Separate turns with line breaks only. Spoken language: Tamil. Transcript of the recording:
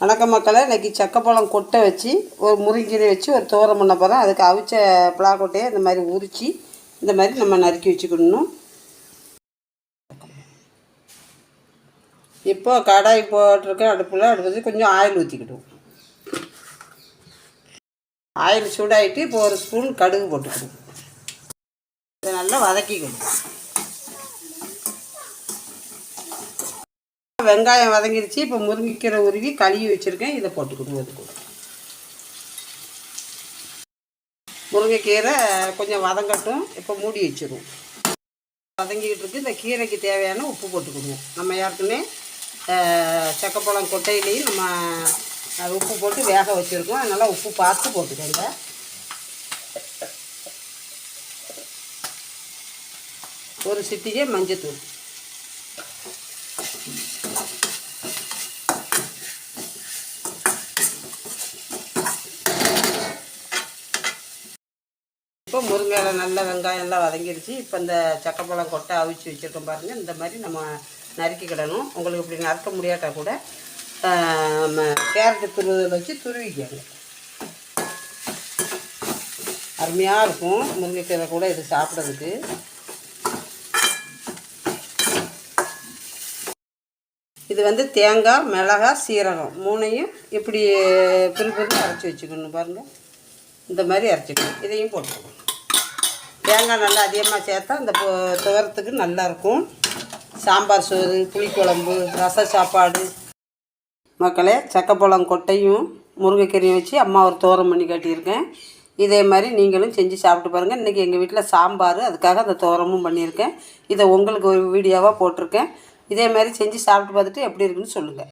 வணக்கம் மக்களே, இன்றைக்கி சக்கப்பழம் கொட்டை வச்சு ஒரு முருங்கீரை வச்சு ஒரு தோரம் பண்ண போகிறோம். அதுக்கு அவிச்ச பலாக்கொட்டையை இந்த மாதிரி உரித்து இந்த மாதிரி நம்ம நறுக்கி வச்சுக்கணும். இப்போ கடாய் போட்டிருக்க அடுப்பில் கொஞ்சம் ஆயில் ஊற்றிக்கிடுவோம். ஆயில் சூடாகிட்டு இப்போ ஒரு ஸ்பூன் கடுகு போட்டுக்கிடுவோம். இதை நல்லா வதக்கிக்கிடுவோம். வெங்காயம் வதங்கிருச்சு. இப்போ முருங்கைக்கீரை உருவி கழுவி வச்சுருக்கேன், இதை போட்டுக்கிடுவோம். அது கூட முருங்கைக்கீரை கொஞ்சம் வதங்கட்டும். இப்போ மூடி வச்சுருவோம். வதங்கிக்கிட்டு இருக்குது. இந்த கீரைக்கு தேவையான உப்பு போட்டுக்கிடுவோம். நம்ம யாருக்குமே சக்கப்பழம் கொட்டையிலையும் நம்ம உப்பு போட்டு வேக வச்சுருக்கோம். அதனால் உப்பு பார்த்து போட்டுக்கோங்க. ஒரு சிட்டிகை மஞ்சத்தூள். இப்போ முருங்கையில நல்ல வெங்காயம்லாம் வதங்கிடுச்சு. இப்போ இந்த சக்கப்பழம் கொட்டை அவிச்சு வச்சுருக்கோம் பாருங்கள். இந்த மாதிரி நம்ம நறுக்கிக்கிடணும். உங்களுக்கு இப்படி நறுக்க முடியாட்டா கூட கேரட்டு துருவதில் வச்சு துருவிக்கங்க. அருமையாக இருக்கும் முருங்கைக்கீரை கூட இது சாப்பிட்றதுக்கு. இது தேங்காய், மிளகாய், சீரகம் மூணையும் இப்படி பிரிப்பிரிந்து அரைச்சி வச்சுக்கணும் பாருங்கள். இந்த மாதிரி அரைச்சிக்கணும். இதையும் போட்டுக்கணும். தேங்காய் நல்லா அதிகமாக சேர்த்தா இந்த துவரத்துக்கு நல்லாயிருக்கும். சாம்பார் சோறு, புளிக்குழம்பு, ரச சாப்பாடு. மக்களே, சக்கப்பழம் கொட்டையும் முருங்கைக்கீரையும் வச்சு அம்மா ஒரு தோரம் பண்ணி காட்டியிருக்கேன். இதே மாதிரி நீங்களும் செஞ்சு சாப்பிட்டு பாருங்கள். இன்றைக்கி எங்கள் வீட்டில் சாம்பார், அதுக்காக அந்த தோரமும் பண்ணியிருக்கேன். இதை உங்களுக்கு ஒரு வீடியோவாக போட்டிருக்கேன். இதே மாதிரி செஞ்சு சாப்பிட்டு பார்த்துட்டு எப்படி இருக்குன்னு சொல்லுங்கள்.